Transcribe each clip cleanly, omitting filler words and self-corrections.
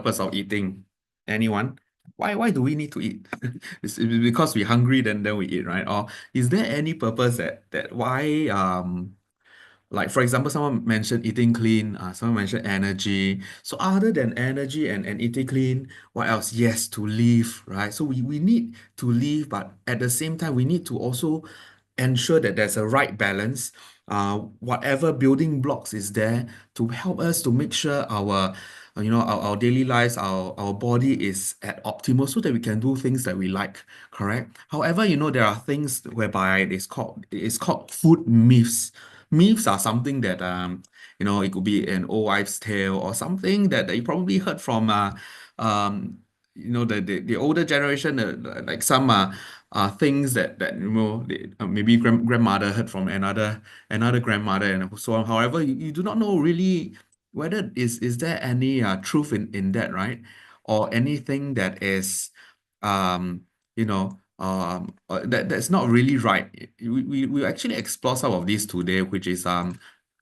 purpose of eating? Anyone? Why do we need to eat? It's because we're hungry, then we eat, right? Or is there any purpose that why like for example, someone mentioned eating clean, someone mentioned energy. So other than energy and eating clean, what else? Yes, to live, right? So we need to live, but at the same time, we need to also ensure that there's a right balance. Whatever building blocks is there to help us to make sure our daily lives, our body is at optimal so that we can do things that we like, correct? However, there are things whereby it's called food myths. Myths are something that it could be an old wives' tale or something that you probably heard from the older generation, like some things that maybe grandmother heard from another grandmother and so on. However, you do not know really whether is there any truth in that, right? Or anything that is that's not really right. We actually explore some of these today, which is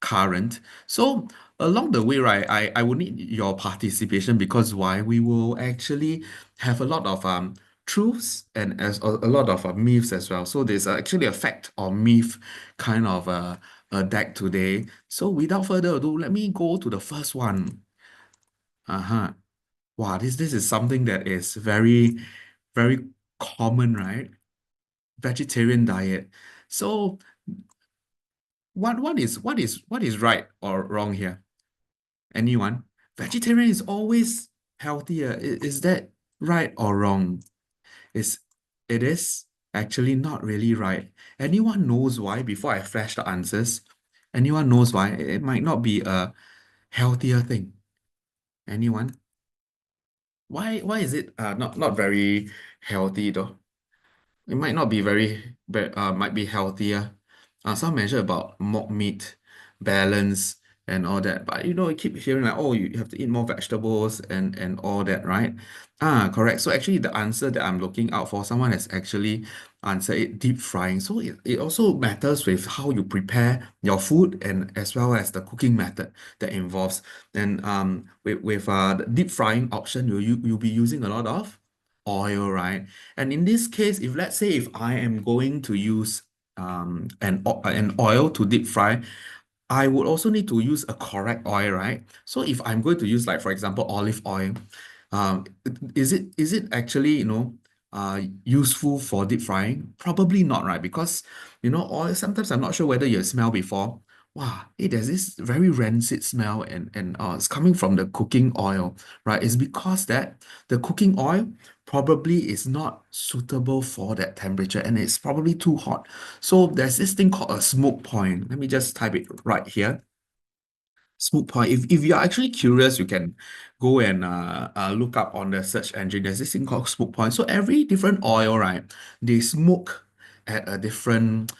current. So along the way, right, I would need your participation because why? We will actually have a lot of truths and as a lot of myths as well. So there's actually a fact or myth kind of a deck today. So without further ado, let me go to the first one. Uh-huh. Wow, this is something that is very, very common, right? Vegetarian diet. So what is right or wrong here? Anyone? Vegetarian is always healthier. Is that right or wrong? Is it is actually not really right. Anyone knows why before I flash the answers? Anyone knows why? It might not be a healthier thing. Anyone? Why is it not very healthy though? It might not be very, but might be healthier. Some mention about mock meat, balance, and all that. But you keep hearing like, oh, you have to eat more vegetables and all that, right? Correct. So actually, the answer that I'm looking out for, someone has actually answered it deep frying. So it also matters with how you prepare your food and as well as the cooking method that involves. And with the deep frying option, you'll be using a lot of oil, right? And in this case, if let's say if I am going to use an oil to deep fry, I would also need to use a correct oil, right? So if I'm going to use like for example olive oil, um, is it actually useful for deep frying? Probably not, right? Because oil sometimes I'm not sure whether you smell before. Wow, there's this very rancid smell and it's coming from the cooking oil, right? It's because that the cooking oil probably is not suitable for that temperature and it's probably too hot. So there's this thing called a smoke point. Let me just type it right here. Smoke point. If you're actually curious, you can go and look up on the search engine. There's this thing called smoke point. So every different oil, right, they smoke at a different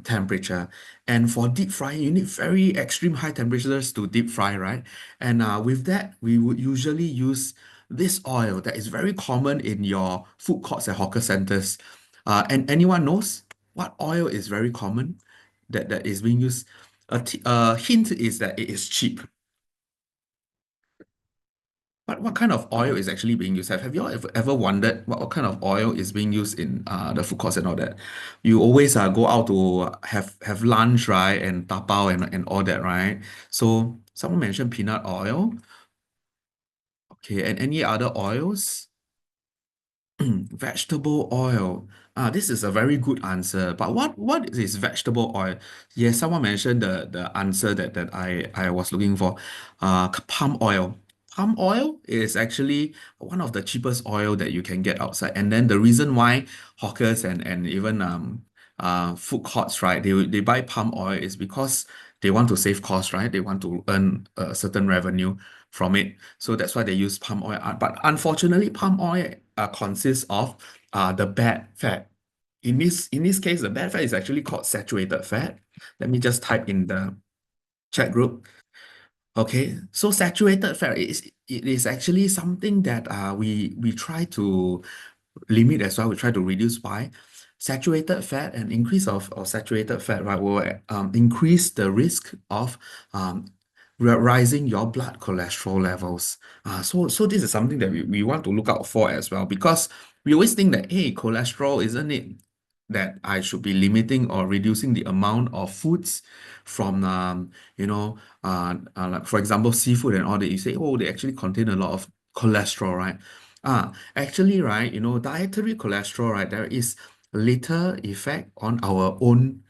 temperature. And for deep frying, you need very extreme high temperatures to deep fry, right? And with that, we would usually use this oil that is very common in your food courts and hawker centers. And anyone knows what oil is very common that is being used? A hint is that it is cheap. But what kind of oil is actually being used? Have you all ever wondered what kind of oil is being used in the food courts and all that? You always go out to have lunch, right? And tapao and all that, right? So someone mentioned peanut oil. Okay, and any other oils? Vegetable oil. This is a very good answer. But what is vegetable oil? Yes, someone mentioned the answer that I was looking for. Palm oil. Palm oil is actually one of the cheapest oil that you can get outside. And then the reason why hawkers and even food courts, right, they buy palm oil is because they want to save costs, right? They want to earn a certain revenue from it. So that's why they use palm oil. But unfortunately, palm oil consists of the bad fat. In this case, the bad fat is actually called saturated fat. Let me just type in the chat group. Okay, so saturated fat it is actually something that we try to limit as well. We try to reduce by saturated fat and increase of saturated fat, right, will increase the risk of rising your blood cholesterol levels. So this is something that we want to look out for as well, because we always think that, hey, cholesterol, isn't it that I should be limiting or reducing the amount of foods from, like for example, seafood and all that. You say, oh, they actually contain a lot of cholesterol, right? Actually, right, dietary cholesterol, right, there is little effect on our own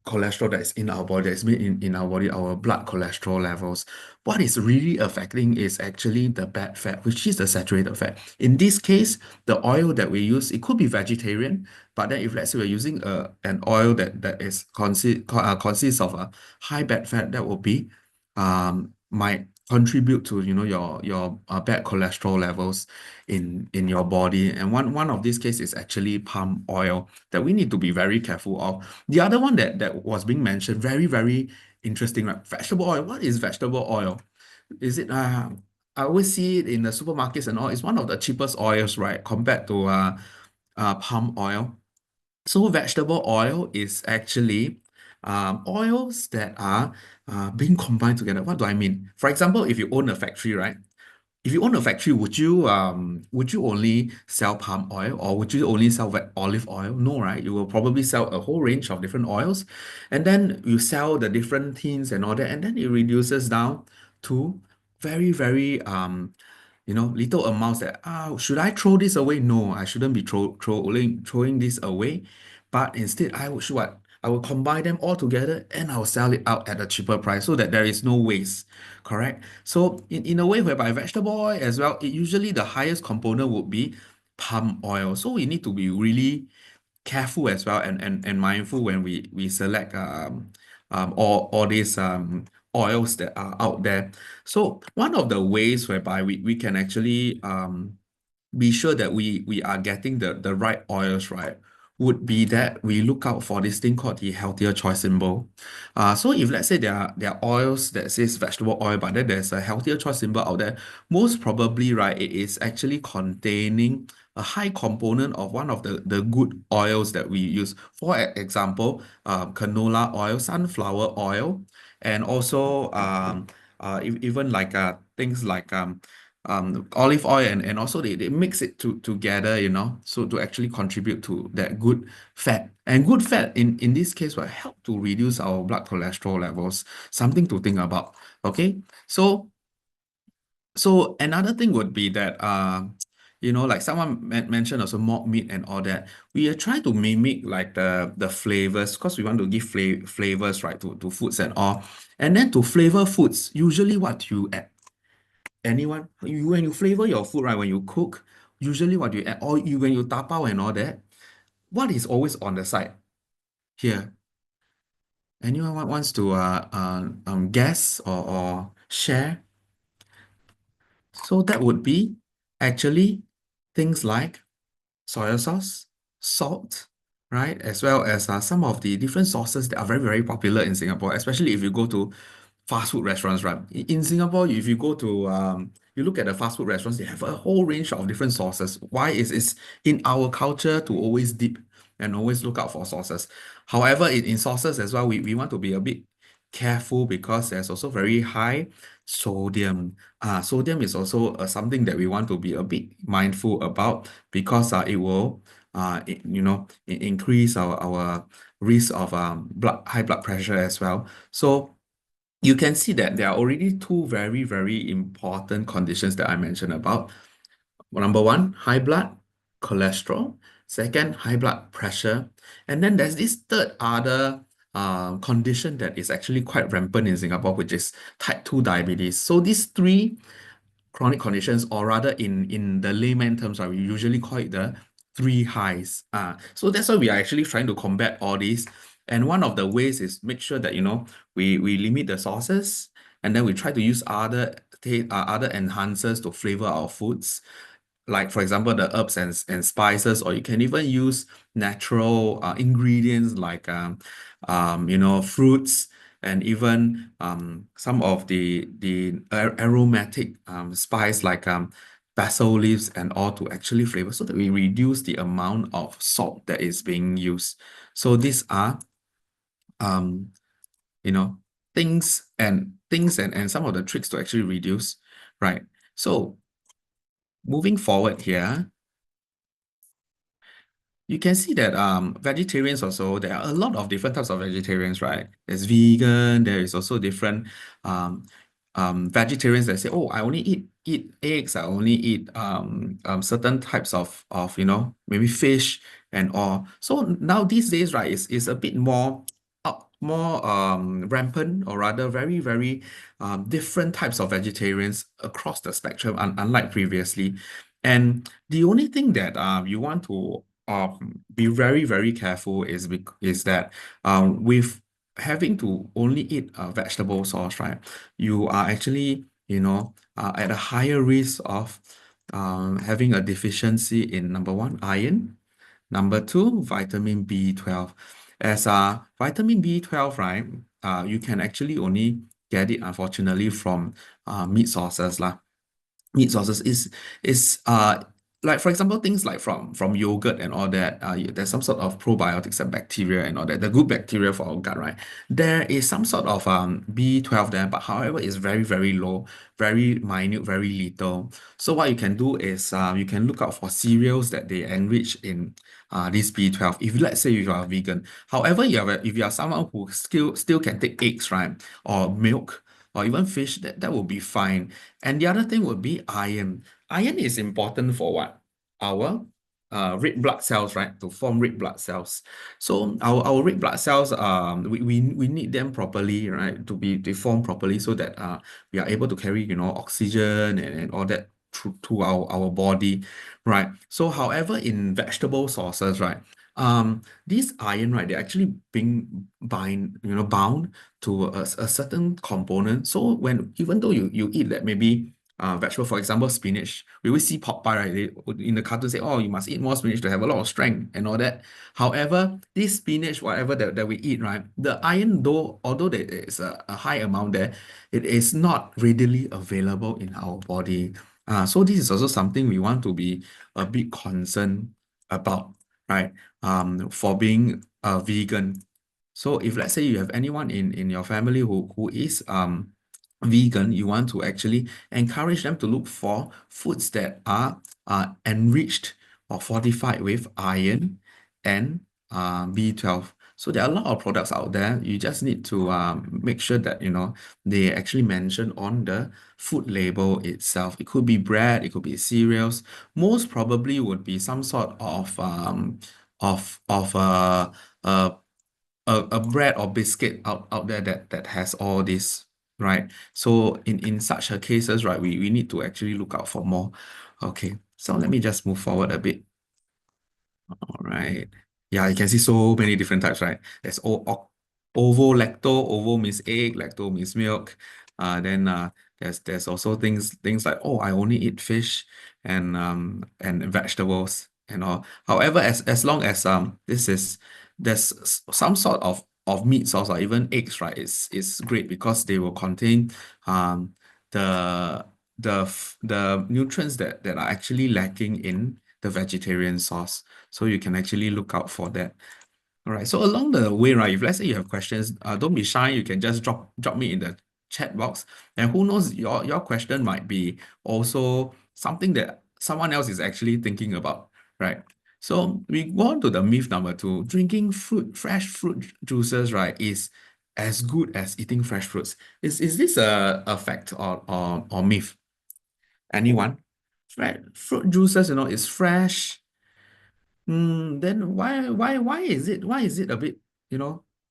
cholesterol that's in our body, that's made in our body, our blood cholesterol levels. What is really affecting is actually the bad fat, which is the saturated fat. In this case, the oil that we use, it could be vegetarian, but then if let's say we're using an oil that is consists of a high bad fat, that will be might contribute to your bad cholesterol levels in your body. And one of these cases is actually palm oil that we need to be very careful of. The other one that was being mentioned, very, very interesting, right? Vegetable oil. What is vegetable oil? Is it I always see it in the supermarkets and all. It's one of the cheapest oils, right? Compared to palm oil. So vegetable oil is actually oils that are being combined together. What do I mean? For example, if you own a factory, right? If you own a factory, would you only sell palm oil, or would you only sell olive oil? No, right? You will probably sell a whole range of different oils, and then you sell the different tins and all that, and then it reduces down to very, very little amounts that should I throw this away? No, I shouldn't be throwing this away, but instead I would what? I will combine them all together and I'll sell it out at a cheaper price so that there is no waste. Correct? So in a way whereby vegetable oil as well, usually the highest component would be palm oil. So we need to be really careful as well and mindful when we select all these oils that are out there. So one of the ways whereby we can actually be sure that we are getting the right oils, right, would be that we look out for this thing called the healthier choice symbol. So if let's say there are oils that says vegetable oil, but then there's a healthier choice symbol out there, most probably, right, it is actually containing a high component of one of the good oils that we use. For example, canola oil, sunflower oil, and also even like things like olive oil, and also they mix it together, so to actually contribute to that good fat. And good fat in this case will help to reduce our blood cholesterol levels. Something to think about. Okay. So another thing would be that like someone mentioned also mock meat and all that. We are trying to mimic like the flavors, because we want to give flavors, right, to foods and all. And then to flavor foods, usually what do you add? Anyone? When you flavor your food, right, when you cook, usually what do you add? Or when you tapao and all that, what is always on the side here? Anyone wants to guess or share? So that would be actually things like soy sauce, salt, right? As well as some of the different sauces that are very, very popular in Singapore, especially if you go to fast food restaurants, right? In Singapore, if you go to you look at the fast food restaurants, they have a whole range of different sauces. Why is it's in our culture to always dip and always look out for sauces. However, in sauces as well, we want to be a bit careful because there's also very high sodium. Sodium is also something that we want to be a bit mindful about, because it will increase our risk of high blood pressure as well. So you can see that there are already two very, very important conditions that I mentioned about. Number one, high blood cholesterol. Second, high blood pressure. And then there's this third other condition that is actually quite rampant in Singapore, which is type 2 diabetes. So these three chronic conditions, or rather in the layman terms, right, we usually call it the three highs. So that's why we are actually trying to combat all these. And one of the ways is make sure that we limit the sauces, and then we try to use other enhancers to flavor our foods, like for example the herbs and spices, or you can even use natural ingredients like fruits, and even some of the aromatic spice like basil leaves and all, to actually flavor, so that we reduce the amount of salt that is being used. So these are um, things and things and some of the tricks to actually reduce, right? So moving forward here, you can see that vegetarians also, there are a lot of different types of vegetarians, right? There's vegan, there is also different um, vegetarians that say, oh, I only eat eggs, I only eat certain types of maybe fish and all. So now these days, right, is a bit more more rampant, or rather very, very different types of vegetarians across the spectrum, unlike previously. And the only thing that you want to be very, very careful is that with having to only eat vegetable sauce, right? You are actually, at a higher risk of having a deficiency in number one, iron, number two, vitamin B12. As vitamin B12, right? You can actually only get it, unfortunately, from meat sources, lah. Meat sources is like, for example, things like from yogurt and all that. There's some sort of probiotics and bacteria and all that, the good bacteria for our gut, right? There is some sort of B12 there, but however it's very, very low, very minute, very little. So what you can do is you can look out for cereals that they enrich in this B12, if let's say you are vegan. However, if you are someone who still can take eggs, right, or milk, or even fish, that will be fine. And the other thing would be iron. Iron is important for what? Our red blood cells, right? To form red blood cells. So our red blood cells, we need them properly, right? To form properly, so that we are able to carry, oxygen and all that to our body, right? So however, in vegetable sources, right? These iron, right, they're actually being bound to a certain component. So even though you eat that, maybe vegetable, for example, spinach, we always see Popeye, right? They, in the cartoon, say, oh, you must eat more spinach to have a lot of strength and all that. However, this spinach, whatever that we eat, right, the iron, although there is a high amount there, it is not readily available in our body. So this is also something we want to be a bit concerned about, right? For being a vegan. So if let's say you have anyone in your family who is vegan, you want to actually encourage them to look for foods that are enriched or fortified with iron and B12. So there are a lot of products out there. You just need to make sure that they actually mention on the food label itself. It could be bread, it could be cereals. Most probably would be some sort of a a bread or biscuit out there that has all this, right? So in such a cases, right, we need to actually look out for more. Okay, so let me just move forward a bit. All right. Yeah, you can see so many different types, right? There's ovo lacto. Ovo means egg, lacto means milk. Then there's also things like, oh, I only eat fish and vegetables and all. However, as long as there's some sort of meat source or even eggs, right? It's great because they will contain the the nutrients that are actually lacking in the vegetarian source. So you can actually look out for that. All right. So along the way, right, if let's say you have questions, don't be shy. You can just drop me in the chat box. And who knows, your question might be also something that someone else is actually thinking about, right? So we go on to the myth number two. Drinking fresh fruit juices, right, is as good as eating fresh fruits. Is this a fact or myth? Anyone? Fruit juices, is fresh. Then why is it a bit,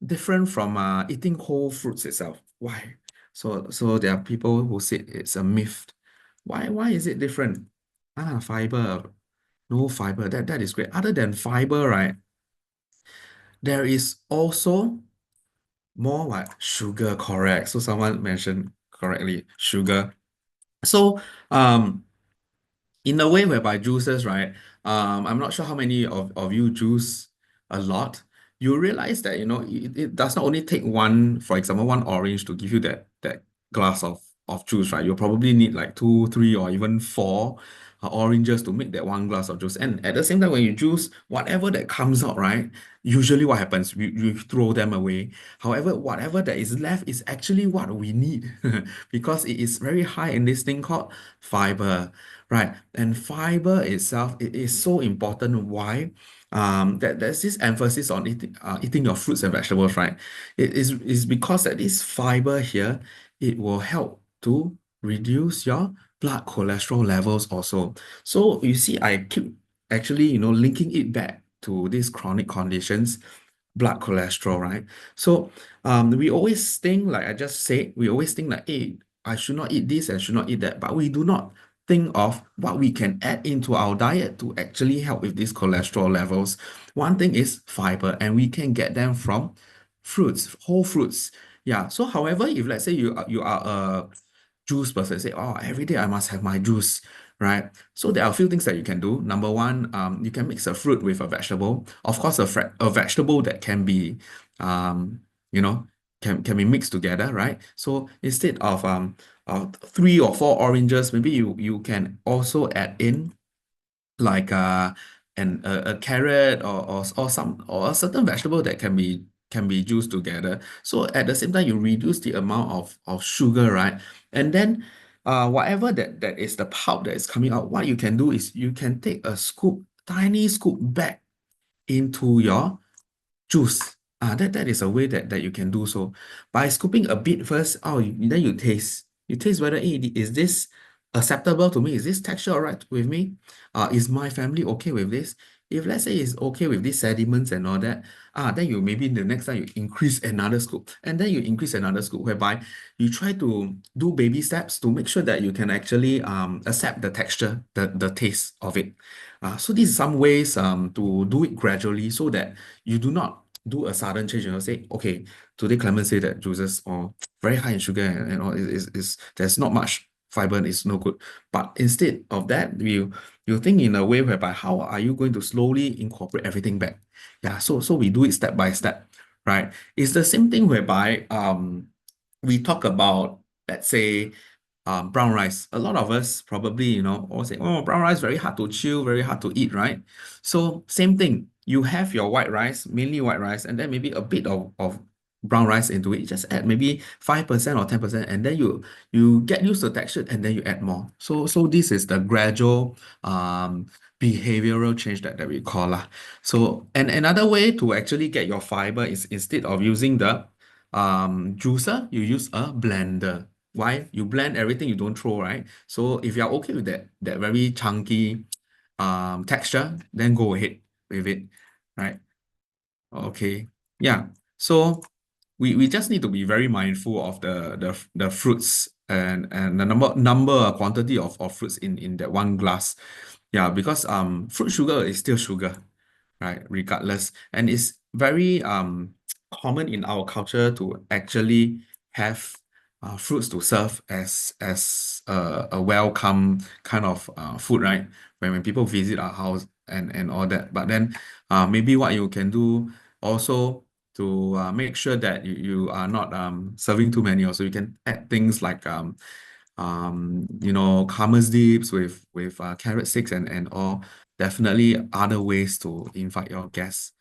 different from eating whole fruits itself? Why? So there are people who say it's a myth. Why is it different? Fiber. No fiber. That is great. Other than fiber, right? There is also more what? Sugar, correct. So someone mentioned correctly, sugar. So in a way whereby juices, right? I'm not sure how many of you juice a lot. You realize that, it does not only take one, for example, one orange to give you that glass of juice, right? You'll probably need like two, three, or even four oranges to make that 1 glass of juice. And at the same time, when you juice, whatever that comes out, right? Usually what happens, we throw them away. However, whatever that is left is actually what we need because it is very high in this thing called fiber, right? And fiber itself, it is so important. Why? That there's this emphasis on eating your fruits and vegetables, right? It is because that this fiber here, it will help to reduce your blood cholesterol levels also. So you see, I keep actually, linking it back to these chronic conditions, blood cholesterol, right? So we always think, like I just said, we always think like, hey, I should not eat this, I should not eat that, but we do not think of what we can add into our diet to actually help with these cholesterol levels. One thing is fiber, and we can get them from fruits, whole fruits. Yeah. So, however, if let's say you are a juice person, say, oh, every day I must have my juice, right? So there are a few things that you can do. Number one, you can mix a fruit with a vegetable. Of course, a vegetable that can be, um, you know, can be mixed together, right? So instead of 3 or 4 oranges, maybe you can also add in like a carrot or a certain vegetable that can be juiced together. So at the same time, you reduce the amount of sugar, right? And then whatever that is the pulp that is coming out, what you can do is you can take a scoop, tiny scoop back into your juice. That is a way that you can do so. By scooping a bit first, then you taste. You taste whether, hey, is this acceptable to me? Is this texture all right with me? Is my family okay with this? If let's say it's okay with these sediments and all that, then you maybe the next time you increase another scoop, and then you increase another scoop, whereby you try to do baby steps to make sure that you can actually accept the texture, the taste of it. So these are some ways to do it gradually so that you do not do a sudden change, say, okay, today Clement say that juices are very high in sugar and all is there's not much fiber and it's no good. But instead of that, you think in a way whereby how are you going to slowly incorporate everything back? Yeah, so we do it step by step, right? It's the same thing whereby we talk about, let's say, brown rice. A lot of us probably, all say, oh, brown rice very hard to chew, very hard to eat, right? So same thing. You have your white rice, mainly white rice, and then maybe a bit of brown rice into it. Just add maybe 5% or 10%, and then you get used to the texture, and then you add more. So this is the gradual behavioral change that we call lah. So and another way to actually get your fiber is instead of using the juicer, you use a blender. Why? You blend everything, you don't throw, right? So if you're okay with that very chunky texture, then go ahead with it, right? Okay. Yeah. So we just need to be very mindful of the fruits and the quantity of fruits in that 1 glass. Yeah, because fruit sugar is still sugar, right? Regardless. And it's very common in our culture to actually have fruits to serve as a welcome kind of food, right? When people visit our house and all that. But then maybe what you can do also to make sure that you are not serving too many, also you can add things like hummus dips with carrot sticks and all. Definitely other ways to invite your guests,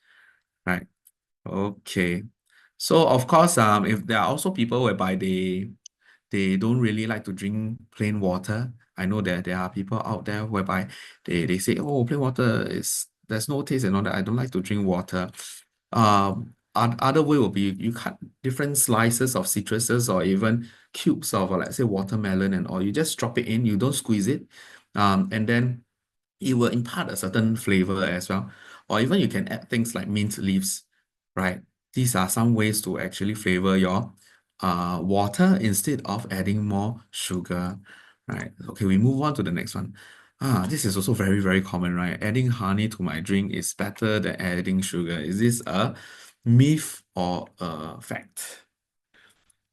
right? Okay. So of course, if there are also people whereby they don't really like to drink plain water. I know that there are people out there whereby they say, oh, plain water there's no taste and all that. I don't like to drink water. Other way will be you cut different slices of citruses or even cubes of, let's say, watermelon and all. You just drop it in, you don't squeeze it. And then it will impart a certain flavor as well. Or even you can add things like mint leaves, right? These are some ways to actually flavor your water instead of adding more sugar, right? Okay, we move on to the next one. This is also very, very common, right? Adding honey to my drink is better than adding sugar. Is this a myth or a fact?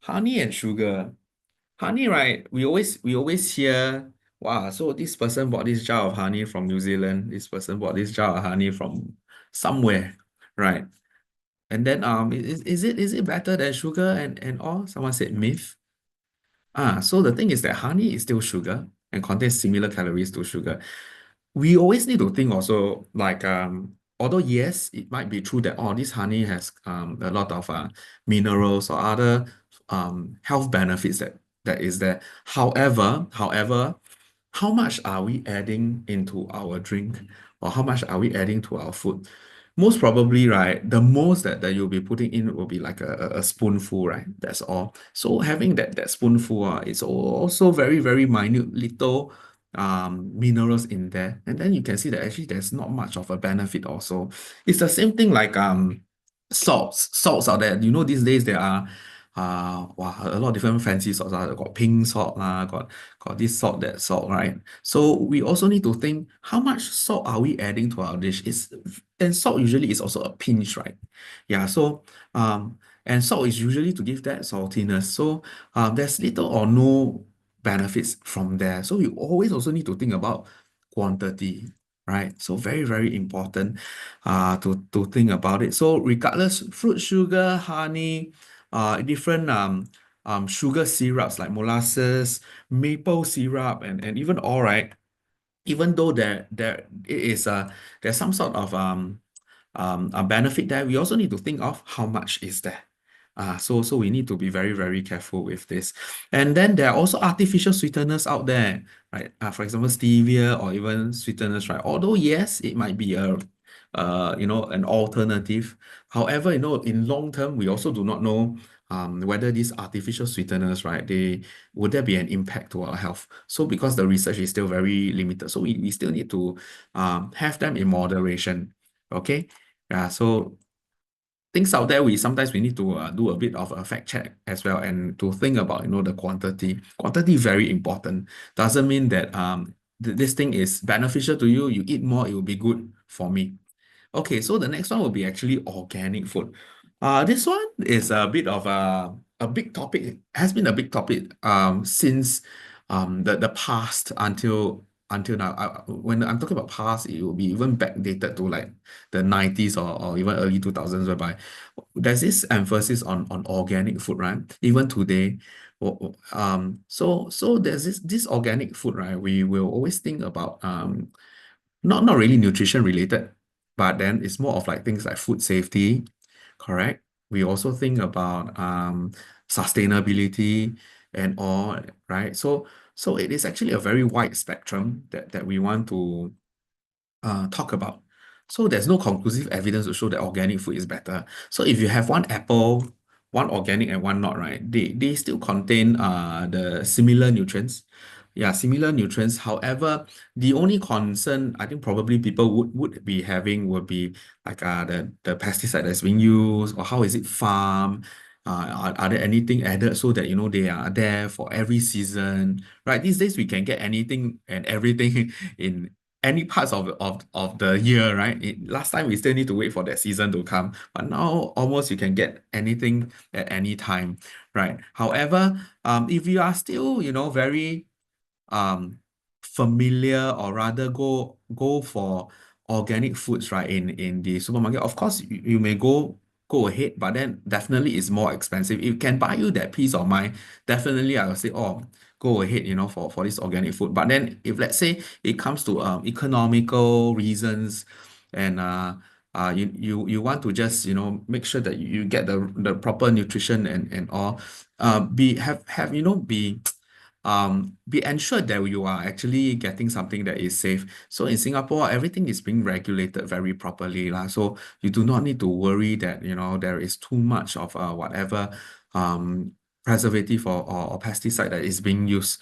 Honey and sugar. Honey, right? We always hear, wow, so this person bought this jar of honey from New Zealand. This person bought this jar of honey from somewhere, right? And then is it better than sugar and all? Someone said myth. So the thing is that honey is still sugar, and contains similar calories to sugar. We always need to think also like although yes, it might be true that this honey has a lot of minerals or other health benefits that is there. However, how much are we adding into our drink or how much are we adding to our food? Most probably, right, the most that you'll be putting in will be like a spoonful, right? That's all. So having that spoonful is also very, very minute little minerals in there. And then you can see that actually there's not much of a benefit also. It's the same thing like salts out there. You know, these days there are wow, a lot of different fancy salts. Got pink salt, got this salt, that salt, right? So we also need to think how much salt are we adding to our dish? And salt usually is also a pinch, right? Yeah, so and salt is usually to give that saltiness. So there's little or no benefits from there. So you always also need to think about quantity, right? So very, very important to think about it. So regardless, fruit sugar, honey, different sugar syrups like molasses, maple syrup, and even all right, even though there it is there's some sort of a benefit there, we also need to think of how much is there. So we need to be very, very careful with this. And then there are also artificial sweeteners out there, right? For example, stevia or even sweeteners, right? Although yes, it might be an alternative. However, in long term, we also do not know whether these artificial sweeteners, right, would there be an impact to our health? So because the research is still very limited, so we still need to have them in moderation. Okay. Yeah. So things out there, we sometimes need to do a bit of a fact check as well and to think about the quantity. Quantity very important. Doesn't mean that this thing is beneficial to you. You eat more, it will be good for me. Okay, so the next one will be actually organic food. This one is a bit of a big topic, has been a big topic since the past until now. When I'm talking about past, it will be even backdated to like the 90s or even early 2000s, whereby there's this emphasis on organic food, right? Even today. So there's this organic food, right? We will always think about not really nutrition related, but then it's more of like things like food safety, correct? We also think about sustainability and all, right? So it is actually a very wide spectrum that we want to talk about. So there's no conclusive evidence to show that organic food is better. So if you have one apple, one organic and one not, right? They still contain the similar nutrients. Yeah, similar nutrients. However, the only concern I think probably people would be having would be like the pesticide that's being used or how is it farmed. Are there anything added so that they are there for every season, right? These days we can get anything and everything in any parts of the year, right? Last time we still need to wait for that season to come, but now almost you can get anything at any time, right? However, if you are still, very um familiar or rather go for organic foods, right, in the supermarket, of course you may go ahead, but then definitely it's more expensive. It can buy you that peace of mind. Definitely I will say, oh, go ahead, for this organic food. But then if let's say it comes to economical reasons and you want to just make sure that you get the proper nutrition and all, be ensured that you are actually getting something that is safe. So in Singapore, everything is being regulated very properly, lah. So you do not need to worry that there is too much of whatever preservative or pesticide that is being used.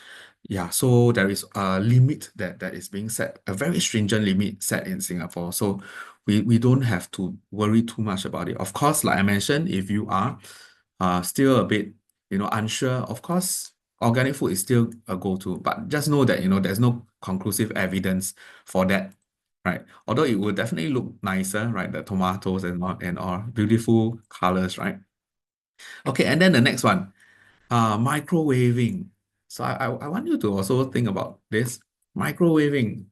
Yeah, so there is a limit that is being set, a very stringent limit set in Singapore. So we don't have to worry too much about it. Of course, like I mentioned, if you are still a bit unsure, of course, organic food is still a go-to, but just know that there's no conclusive evidence for that, right? Although it will definitely look nicer, right? The tomatoes and all beautiful colors, right? Okay, and then the next one, microwaving. So I want you to also think about this. Microwaving,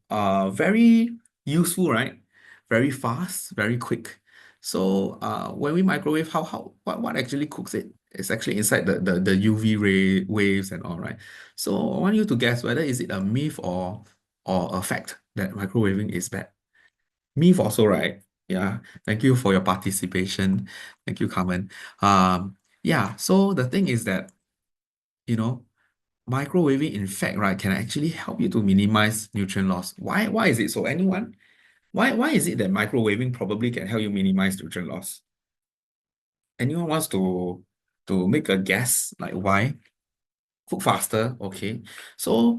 very useful, right? Very fast, very quick. So when we microwave, what actually cooks it? It's actually inside the UV ray waves and all, right? So I want you to guess whether is it a myth or a fact that microwaving is bad. Myth also, right? Yeah. Thank you for your participation. Thank you, Carmen. Yeah, so the thing is that, you know, microwaving, in fact, right, can actually help you to minimize nutrient loss. Why is it so? Anyone? Why is it that microwaving probably can help you minimize nutrient loss? Anyone wants to make a guess, like why? Cook faster, okay. So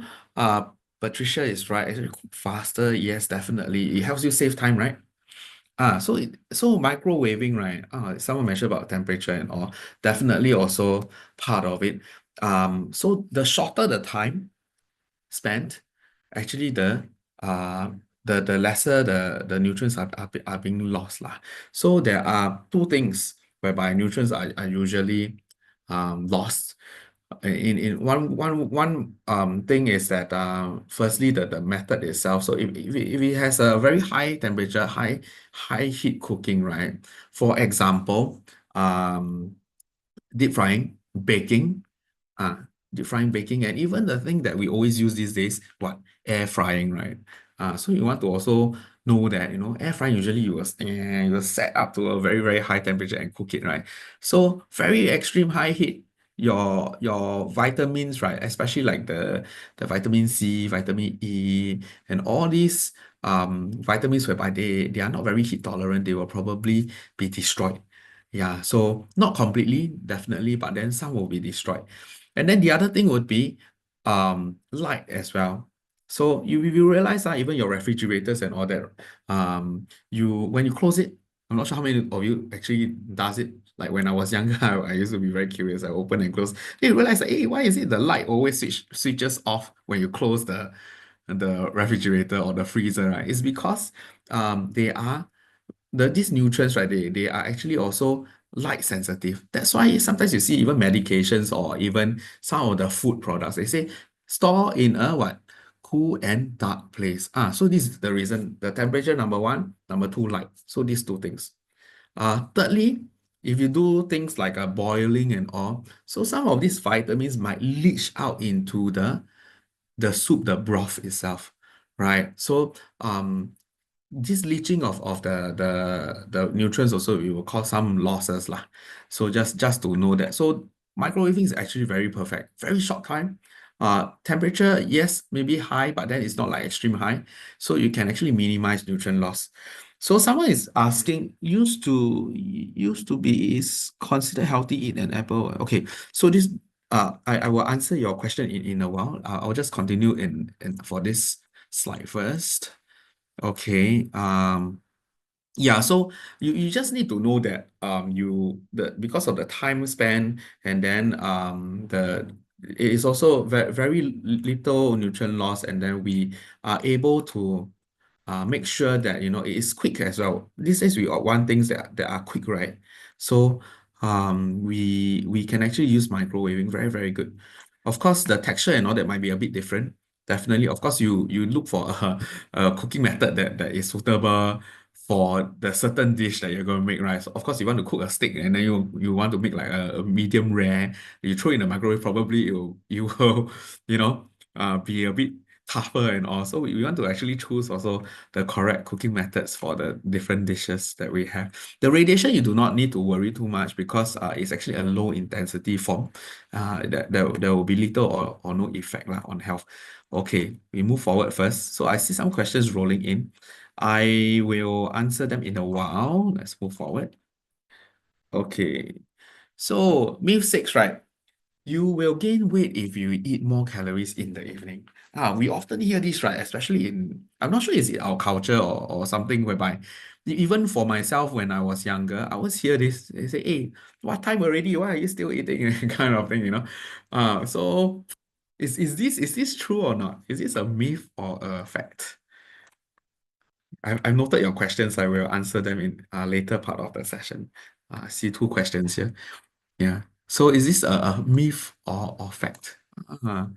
Patricia is right. Actually, cook faster, yes, definitely. It helps you save time, right? So microwaving, right? Someone mentioned about temperature and all. Definitely also part of it. So the shorter the time spent, actually uh the lesser the nutrients are being lost lah. So there are two things whereby nutrients are usually lost. In one thing is that firstly the method itself. So if it has a very high temperature, high heat cooking, right? For example, deep frying, baking, uh, deep frying, baking, and even the thing that we always use these days, what? Air frying, right? So you want to also know that, air frying usually you will set up to a very, very high temperature and cook it, right? So very extreme high heat, your vitamins, right? Especially like the vitamin C, vitamin E, and all these vitamins whereby they are not very heat tolerant, they will probably be destroyed. Yeah, so not completely, definitely, but then some will be destroyed. And then the other thing would be light as well. So you realize that even your refrigerators and all that, you when you close it, I'm not sure how many of you actually does it. Like when I was younger, I used to be very curious. I open and close. Then you realize that, hey, why is it the light always switches off when you close the refrigerator or the freezer, right? It's because they are these nutrients, right, they are actually also light sensitive. That's why sometimes you see even medications or even some of the food products, they say store in a what? Cool and dark place. So this is the reason. The temperature, number one, number two, light. So these two things. Thirdly, if you do things like a boiling and all, so some of these vitamins might leach out into the soup, the broth itself, right? So this leaching of the nutrients also it will cause some losses lah. So just to know that. So microwaving is actually very perfect. Very short time. Temperature, yes, maybe high, but then it's not like extreme high. So you can actually minimize nutrient loss. So someone is asking, used to be is considered healthy eat an apple. Okay, so this I will answer your question in a while. I'll just continue in for this slide first. Okay. Yeah, so you just need to know that because of the time span and then it is also very little nutrient loss, and then we are able to make sure that it is quick as well. These days we want things that are quick, right? So we can actually use microwaving very, very good. Of course, the texture and all that might be a bit different. Definitely, of course, you look for a cooking method that is suitable for the certain dish that you're going to make, right? So of course, you want to cook a steak and then you want to make like a medium rare. You throw in the microwave, probably you will, be a bit tougher and all. So we want to actually choose also the correct cooking methods for the different dishes that we have. The radiation, you do not need to worry too much because it's actually a low intensity form. There will be little or no effect lah on health. Okay, we move forward first. So I see some questions rolling in. I will answer them in a while. Let's move forward. Okay. So myth six, right? You will gain weight if you eat more calories in the evening. We often hear this, right? Especially I'm not sure is it our culture or something whereby even for myself when I was younger, I always hear this. They say, hey, what time already? Why are you still eating? Kind of thing. So is this true or not? Is this a myth or a fact? I've noted your questions. I will answer them in a later part of the session. I see two questions here. Yeah. So is this a myth or fact? Uh,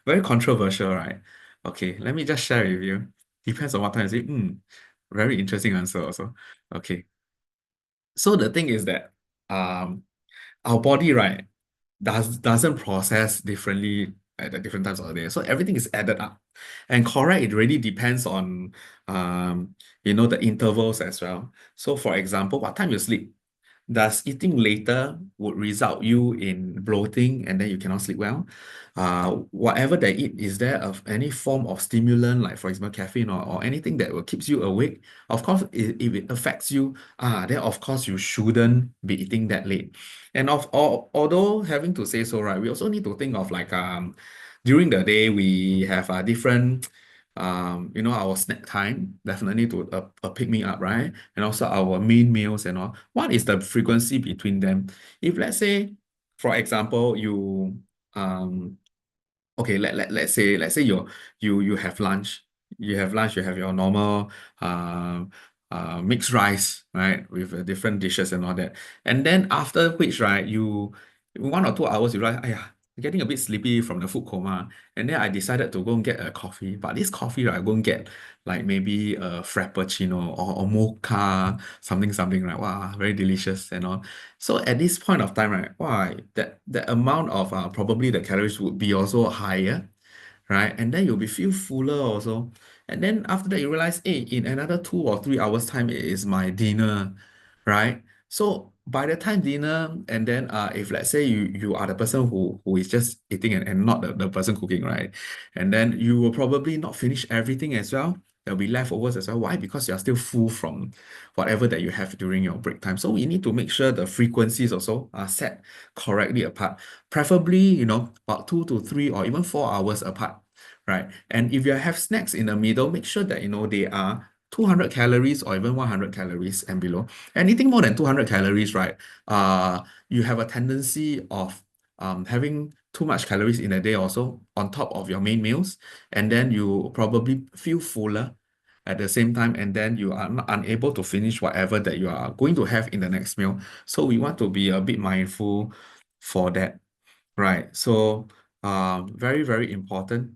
Very controversial, right? Okay, let me just share with you. Depends on what time you say. Very interesting answer also. Okay. So the thing is that um our body, right, doesn't process differently at the different times of the day. So everything is added up. And correct, it really depends on the intervals as well. So for example, what time you sleep? Does eating later would result you in bloating and then you cannot sleep well? Whatever they eat, is there of any form of stimulant, like for example, caffeine or anything that will keeps you awake? Of course, if it affects you, then of course you shouldn't be eating that late. And although having to say so, right, we also need to think of like during the day we have a different our snack time definitely to pick me up, right? And also our main meals and all. What is the frequency between them? If let's say, for example, um okay, let's say you have lunch. You have your normal mixed rice, right? With different dishes and all that. And then after which, right, you 1 or 2 hours, you realize, getting a bit sleepy from the food coma. And then I decided to go and get a coffee. But this coffee, right, I go and get like maybe a frappuccino or mocha, something, right? Wow, very delicious and all. So at this point of time, right, why that amount of probably the calories would be also higher, right? And then you'll be feel fuller also. And then after that, you realize, hey, in another 2 or 3 hours time, it is my dinner, right? So by the time dinner, and then if let's say you are the person who is just eating and not the person cooking, right? And then you will probably not finish everything as well. There'll be leftovers as well. Why? Because you're still full from whatever that you have during your break time. So we need to make sure the frequencies also are set correctly apart, preferably, about 2 to 3 or even 4 hours apart, right? And if you have snacks in the middle, make sure that, they are 200 calories or even 100 calories and below. Anything more than 200 calories, right? You have a tendency of having too much calories in a day also on top of your main meals, and then you probably feel fuller at the same time, and then you are not unable to finish whatever that you are going to have in the next meal. So we want to be a bit mindful for that, right? So very, very important.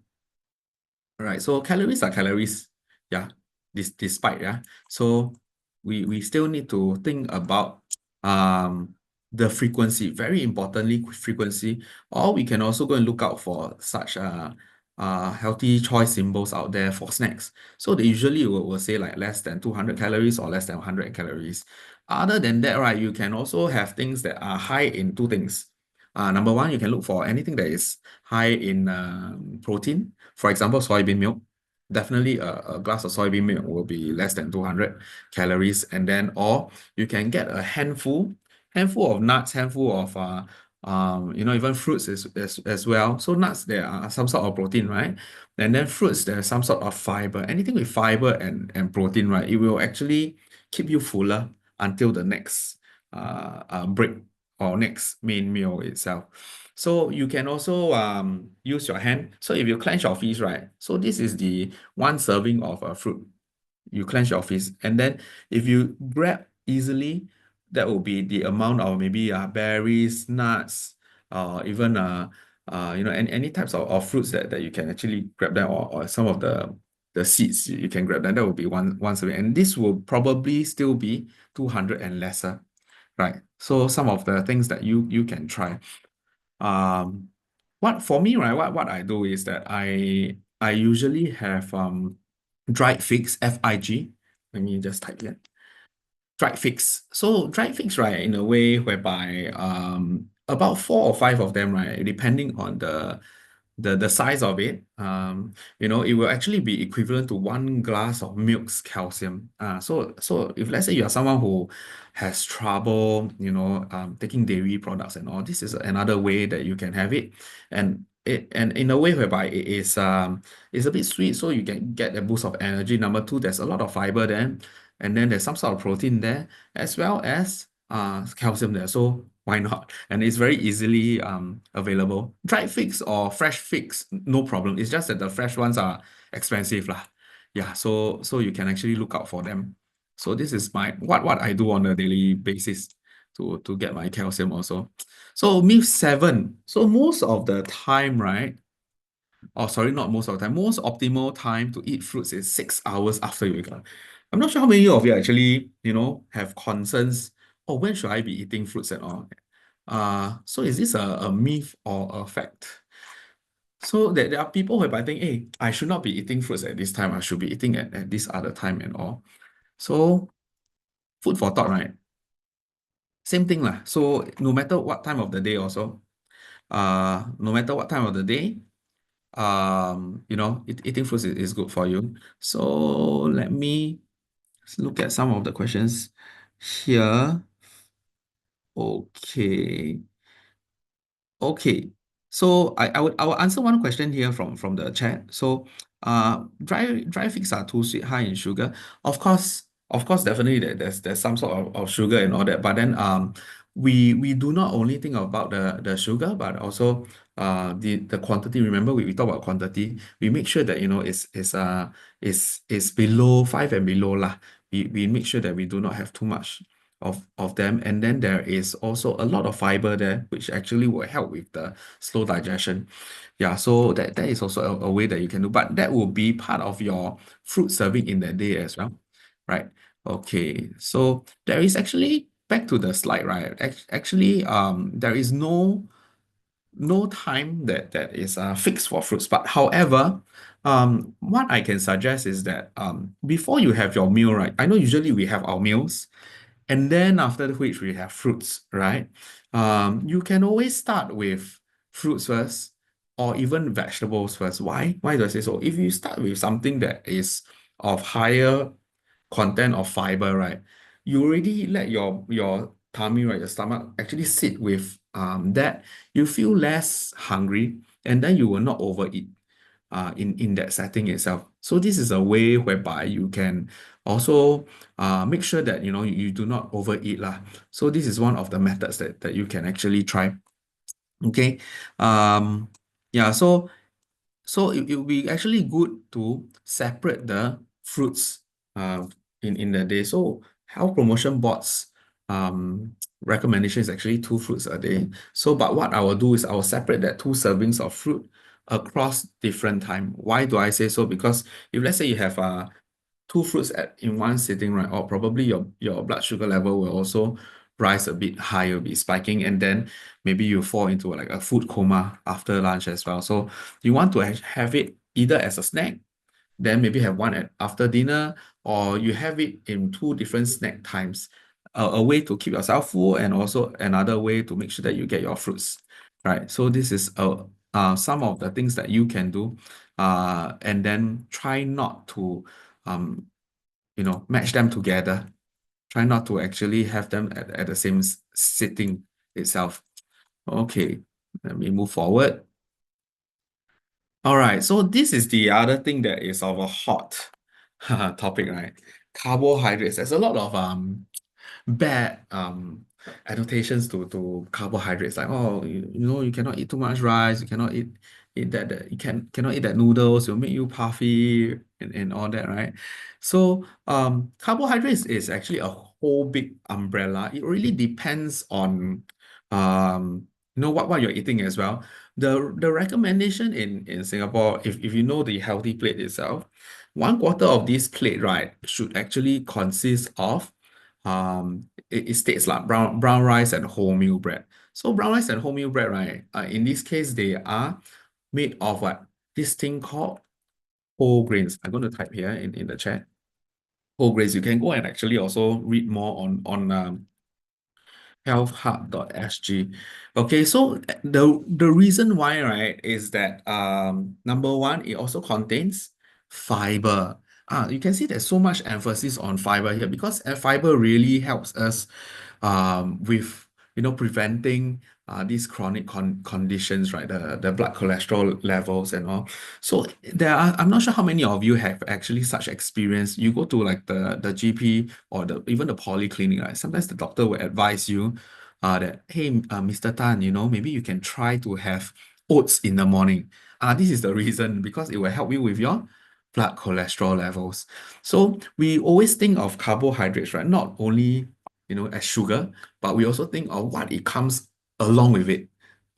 Right. So calories are calories. Yeah. Despite, yeah. So we still need to think about um the frequency. Very importantly, frequency. Or we can also go and look out for such healthy choice symbols out there for snacks. So they usually will say like less than 200 calories or less than 100 calories. Other than that, right, you can also have things that are high in two things. Number one, you can look for anything that is high in protein. For example, soybean milk. Definitely a glass of soybean milk will be less than 200 calories. And then, or you can get a handful of nuts, handful of even fruits as well. So nuts, there are some sort of protein, right? And then fruits, there's some sort of fiber. Anything with fiber and protein, right? It will actually keep you fuller until the next break or next main meal itself. So you can also use your hand. So if you clench your fist, right? So this is the one serving of a fruit. You clench your fist, and then if you grab easily, that will be the amount of maybe berries, nuts, even any types of fruits that you can actually grab them, or some of the seeds you can grab them. That will be one serving, and this will probably still be 200 and lesser, right? So some of the things that you can try. Um, what for me, right? What I do is that I usually have dried figs, FIG. Let me just type that. Dried figs. So dried figs, right, in a way whereby about 4 or 5 of them, right, depending on the size of it, it will actually be equivalent to 1 glass of milk's calcium. So if let's say you are someone who has trouble, taking dairy products and all, this is another way that you can have it, and in a way whereby it is it's a bit sweet, so you can get a boost of energy. Number two, there's a lot of fiber there, and then there's some sort of protein there, as well as calcium there. So why not? And it's very easily available. Dried figs or fresh figs, no problem. It's just that the fresh ones are expensive lah. Yeah, so you can actually look out for them. So this is my what I do on a daily basis to get my calcium also. So myth 7. So most of the time, right? Oh, sorry, not most of the time. Most optimal time to eat fruits is 6 hours after you wake up. I'm not sure how many of you actually, have concerns oh, when should I be eating fruits and all? So is this a myth or a fact? So that there are people who think, hey, I should not be eating fruits at this time. I should be eating at this other time and all. So food for thought, right? Same thing lah. So no matter what time of the day also, no matter what time of the day, eating fruits is good for you. So let me look at some of the questions here. Okay. Okay. So I will answer one question here from the chat. So dry figs are too sweet, high in sugar. Of course, definitely there's some sort of sugar and all that. But then we do not only think about the sugar, but also the quantity. Remember, we talk about quantity. We make sure that is below 5 and below lah. We make sure that we do not have too much of them. And then there is also a lot of fiber there, which actually will help with the slow digestion. Yeah, so that is also a way that you can do, but that will be part of your fruit serving in that day as well, right? Okay, so there is actually back to the slide, right? Actually, there is no time that is fixed for fruits. But however, what I can suggest is that before you have your meal, right? I know usually we have our meals, and then after which we have fruits, right? You can always start with fruits first or even vegetables first. Why? Why do I say so? If you start with something that is of higher content of fiber, right? You already let your tummy, right, your stomach actually sit with that. You feel less hungry, and then you will not overeat in that setting itself. So this is a way whereby you can also make sure that you do not overeat lah. So this is one of the methods that you can actually try. Okay. Yeah, so it will be actually good to separate the fruits in the day. So health promotion board's recommendation is actually 2 fruits a day. So but what I will do is I will separate that 2 servings of fruit across different time. Why do I say so? Because if let's say you have 2 fruits in one sitting, right, or probably your blood sugar level will also rise a bit higher, be spiking, and then maybe you fall into like a food coma after lunch as well. So you want to have it either as a snack, then maybe have one after dinner, or you have it in 2 different snack times. A way to keep yourself full, and also another way to make sure that you get your fruits, right? So this is some of the things that you can do, and then try not to match them together. Try not to actually have them at the same sitting itself. Okay, let me move forward. All right, so this is the other thing that is of a hot topic, right? Carbohydrates. There's a lot of bad annotations to carbohydrates, like, oh, you cannot eat too much rice, you cannot eat that you cannot eat that noodles, it'll make you puffy and all that, right? So carbohydrates is actually a whole big umbrella. It really depends on what you're eating as well. The recommendation in Singapore, if you know the healthy plate itself, 1/4 of this plate, right, should actually consist of it states like brown rice and wholemeal bread. So brown rice and wholemeal bread, right? In this case, they are made of what? This thing called whole grains. I'm going to type here in the chat. Whole grains. You can go and actually also read more on healthhub.sg. Okay, so the reason why, right, is that number one, it also contains fiber. You can see there's so much emphasis on fiber here because fiber really helps us with preventing these chronic conditions, right? The blood cholesterol levels and all. So I'm not sure how many of you have actually such experience. You go to like the GP or even the polyclinic, right? Sometimes the doctor will advise you that, hey, Mr. Tan, maybe you can try to have oats in the morning. This is the reason, because it will help you with your blood cholesterol levels. So we always think of carbohydrates, right? Not only as sugar, but we also think of what it comes along with it.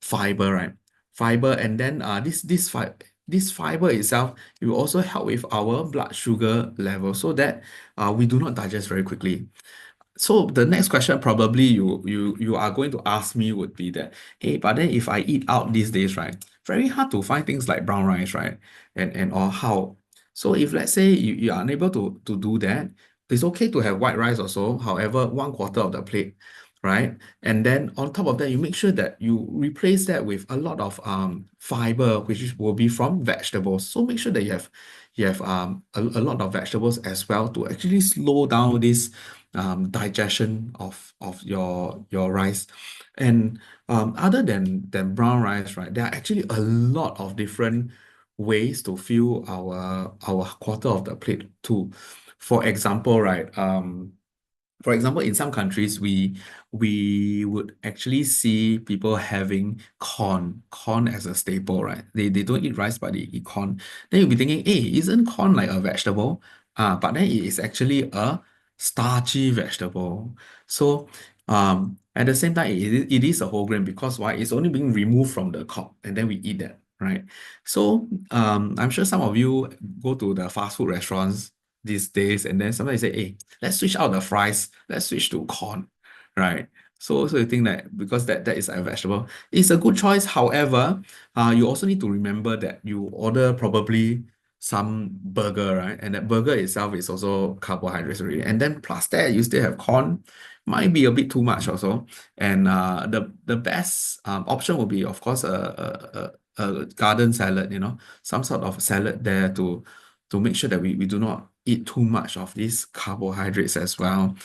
Fiber, right? Fiber, and then this fiber itself, it will also help with our blood sugar level so that we do not digest very quickly. So the next question probably you are going to ask me would be that, hey, but then if I eat out these days, right? Very hard to find things like brown rice, right? And or how. So if let's say you are unable to do that, it's okay to have white rice also, however, 1/4 of the plate, right? And then on top of that, you make sure that you replace that with a lot of fiber, will be from vegetables. So make sure that you have a lot of vegetables as well to actually slow down this digestion of your rice. And other than brown rice, right, there are actually a lot of different ways to fill our 1/4 of the plate too. For example, right, in some countries, we would actually see people having corn as a staple, right? They don't eat rice, but they eat corn. Then you'll be thinking, hey, isn't corn like a vegetable? But then it is actually a starchy vegetable. So at the same time, it is a whole grain because why? It's only being removed from the cob, and then we eat that, right? So I'm sure some of you go to the fast food restaurants these days, and then somebody say, hey, let's switch out the fries, let's switch to corn, right? So you think that because that is a vegetable, it's a good choice. However, you also need to remember that you order probably some burger, right? And that burger itself is also carbohydrates already. And then plus that, you still have corn, might be a bit too much also. And the best option will be, of course, a garden salad, some sort of salad there to make sure that we do not eat too much of these carbohydrates as well,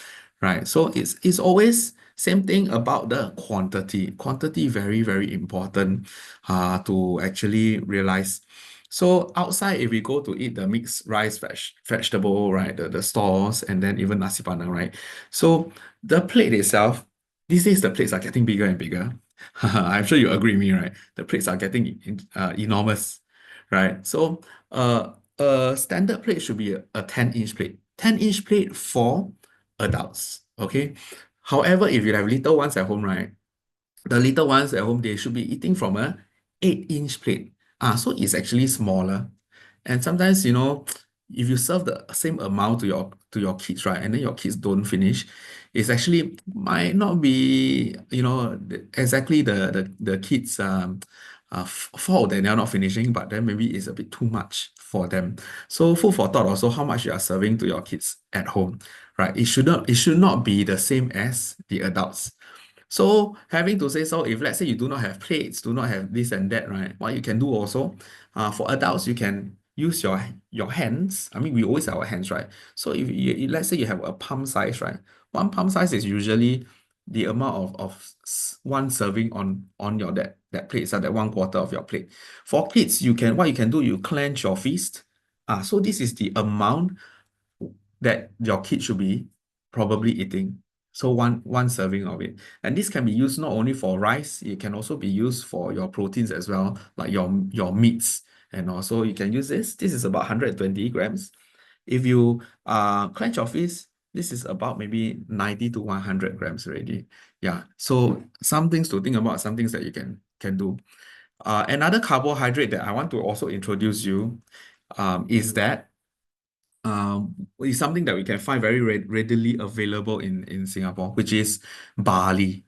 right? So it's always same thing about the quantity. Quantity very, very important to actually realize. So outside, if we go to eat the mixed rice vegetable, right, the stores, and then even nasi padang, right? So the plate itself, these days the plates are getting bigger and bigger. I'm sure you agree with me, right? The plates are getting enormous, right? So a standard plate should be a 10-inch plate. 10-inch plate for adults. Okay. However, if you have little ones at home, right? The little ones at home, they should be eating from a 8-inch plate. So it's actually smaller. And sometimes, if you serve the same amount to your kids, right, and then your kids don't finish, it's actually might not be, exactly the kids' fault that they're not finishing, but then maybe it's a bit too much for them. So food for thought also how much you are serving to your kids at home, right? It should not be the same as the adults. So having to say so, if let's say you do not have plates, do not have this and that, right? What you can do also, for adults, you can use your hands. I mean, we always have our hands, right? So if let's say you have a palm size, right? One palm size is usually the amount of one serving on your that plate, so that 1/4 of your plate. For kids, what you can do, you clench your fist. So this is the amount that your kid should be probably eating. So one serving of it. And this can be used not only for rice, it can also be used for your proteins as well, like your meats. And also you can use this. This is about 120 grams. If you clench your fist, this is about maybe 90 to 100 grams already. Yeah. So some things to think about, some things that you can do. Another carbohydrate that I want to also introduce you is that is something that we can find very readily available in Singapore, which is barley.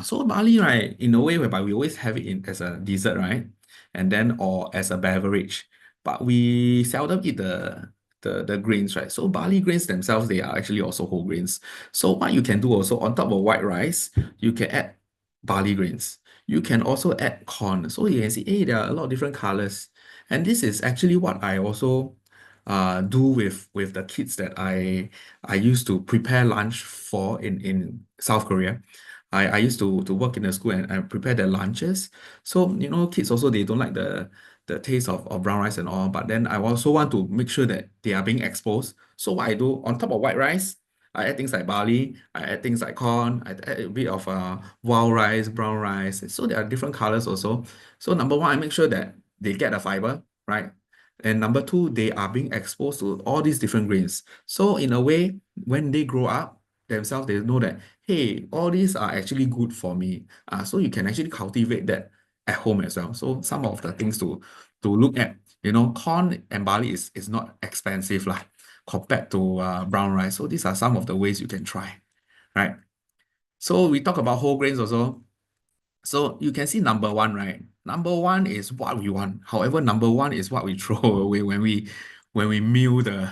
So barley, right, in a way whereby we always have it as a dessert, right? And then or as a beverage. But we seldom eat the grains, right? So barley grains themselves, they are actually also whole grains. So what you can do also on top of white rice, you can add barley grains. You can also add corn. So you can see, hey, there are a lot of different colors. And this is actually what I also do with the kids that I used to prepare lunch for in South Korea. I used to work in a school and prepare their lunches. So, kids also, they don't like the taste of brown rice and all, but then I also want to make sure that they are being exposed. So what I do on top of white rice, I add things like barley, I add things like corn, I add a bit of wild rice, brown rice. So there are different colors also. So number one, I make sure that they get the fiber, right? And number two, they are being exposed to all these different grains. So in a way, when they grow up themselves, they know that, hey, all these are actually good for me. So you can actually cultivate that at home as well. So some of the things to look at, corn and barley is not expensive lah, compared to brown rice. So these are some of the ways you can try. right? So we talk about whole grains also. So you can see number one, right? Number one is what we want. However, number one is what we throw away when we meal the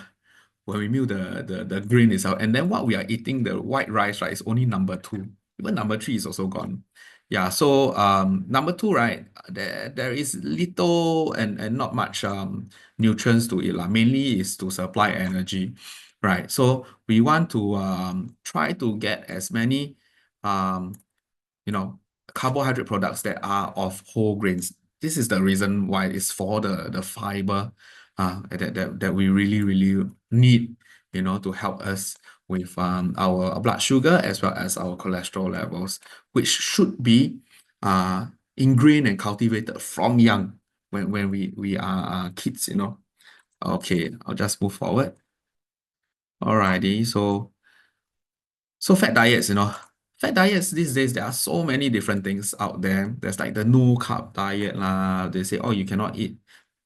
grain itself. And then what we are eating, the white rice, right, is only number two. Even number three is also gone. Yeah, so number two, right, there is little and not much nutrients to it. Mainly is to supply energy. Right. So we want to try to get as many um you know, carbohydrate products that are of whole grains. This is the reason why it's for the fiber that we really need, to help us with our blood sugar as well as our cholesterol levels, which should be ingrained and cultivated from young when we are kids. Okay, I'll just move forward. Alrighty, so fat diets, fat diets these days, there are so many different things out there. There's like the no carb diet lah. They say, oh, you cannot eat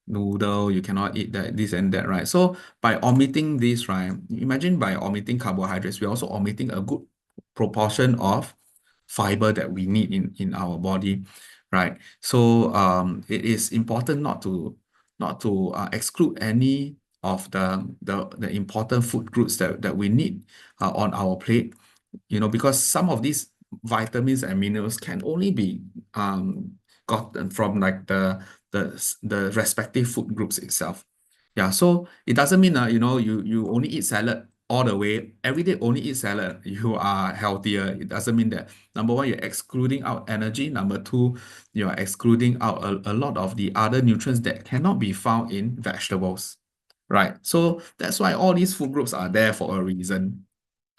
noodle, you cannot eat that, this and that, right? So by omitting this, right, imagine by omitting carbohydrates, we're also omitting a good proportion of fiber that we need in our body, right? So it is important not to exclude any of the important food groups that we need on our plate, because some of these vitamins and minerals can only be gotten from like the respective food groups itself. Yeah, so it doesn't mean you only eat salad all the way, every day only eat salad, you are healthier. It doesn't mean that. Number one, you're excluding out energy. Number two, you are excluding out a lot of the other nutrients that cannot be found in vegetables. Right. So that's why all these food groups are there for a reason.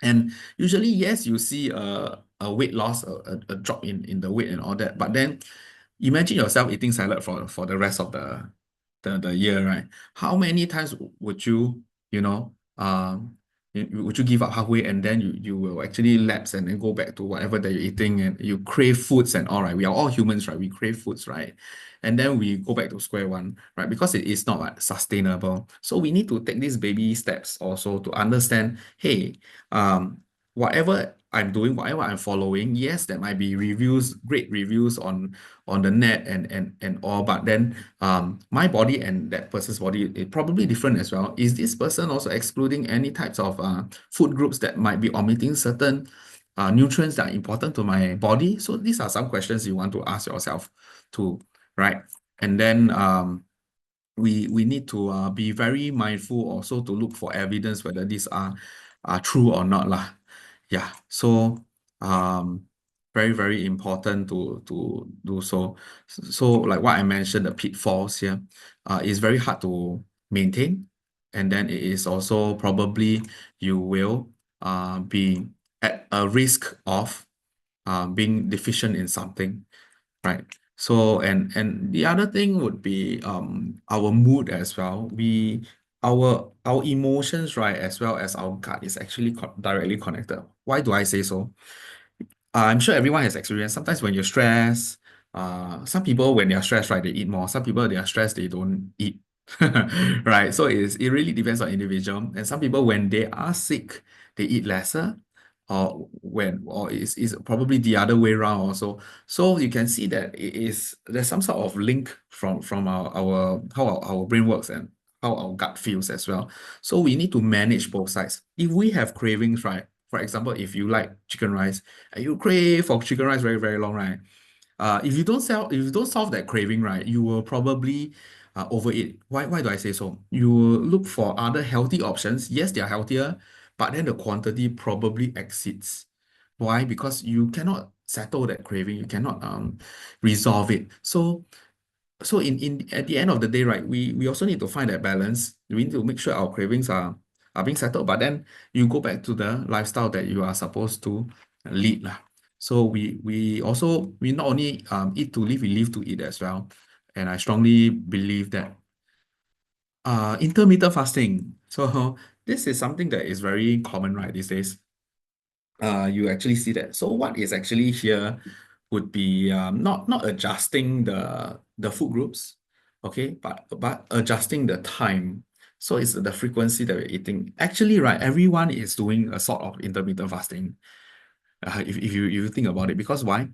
And usually, yes, you see a weight loss, a drop in the weight and all that. But then imagine yourself eating salad for the rest of the year, right? How many times would you know, would you give up halfway, and then you will actually lapse and then go back to whatever that you're eating, and you crave foods and all, right? We are all humans, right? We crave foods, right? And then we go back to square one, right? Because it is not sustainable. So we need to take these baby steps also to understand, hey, whatever I'm doing, whatever I'm following, yes, there might be reviews, great reviews on the net and all, but then my body and that person's body is probably different as well. Is this person also excluding any types of food groups that might be omitting certain nutrients that are important to my body? So these are some questions you want to ask yourself too, right? And then we need to be very mindful also to look for evidence whether these are true or not lah. Yeah, so very important to do so. So like what I mentioned, the pitfalls here is very hard to maintain, and then it is also probably you will be at a risk of being deficient in something, right? So and the other thing would be our mood as well. Our emotions, right, as well as our gut is actually directly connected. Why do I say so? I'm sure everyone has experienced sometimes when you're stressed. Some people when they are stressed, right, they eat more. Some people they are stressed, they don't eat. Right. So it really depends on individual. And some people when they are sick, they eat lesser. Or is probably the other way around also. So you can see that there's some sort of link from our how our brain works and how our gut feels as well. So we need to manage both sides. If we have cravings, right? For example, if you like chicken rice and you crave for chicken rice very, very long, right? If you don't solve that craving, right, you will probably overeat. Why do I say so? You will look for other healthy options. Yes, they are healthier, but then the quantity probably exceeds. Why? Because you cannot settle that craving. You cannot resolve it. So in at the end of the day, right, we also need to find that balance. We need to make sure our cravings are being settled, but then you go back to the lifestyle that you are supposed to lead lah. So we not only eat to live, we live to eat as well. And I strongly believe that intermittent fasting. So this is something that is very common, right, these days. You actually see that. So what is actually here would be not adjusting the food groups, okay, but adjusting the time. So it's the frequency that we're eating. Actually, right, everyone is doing a sort of intermittent fasting. If you think about it, because why?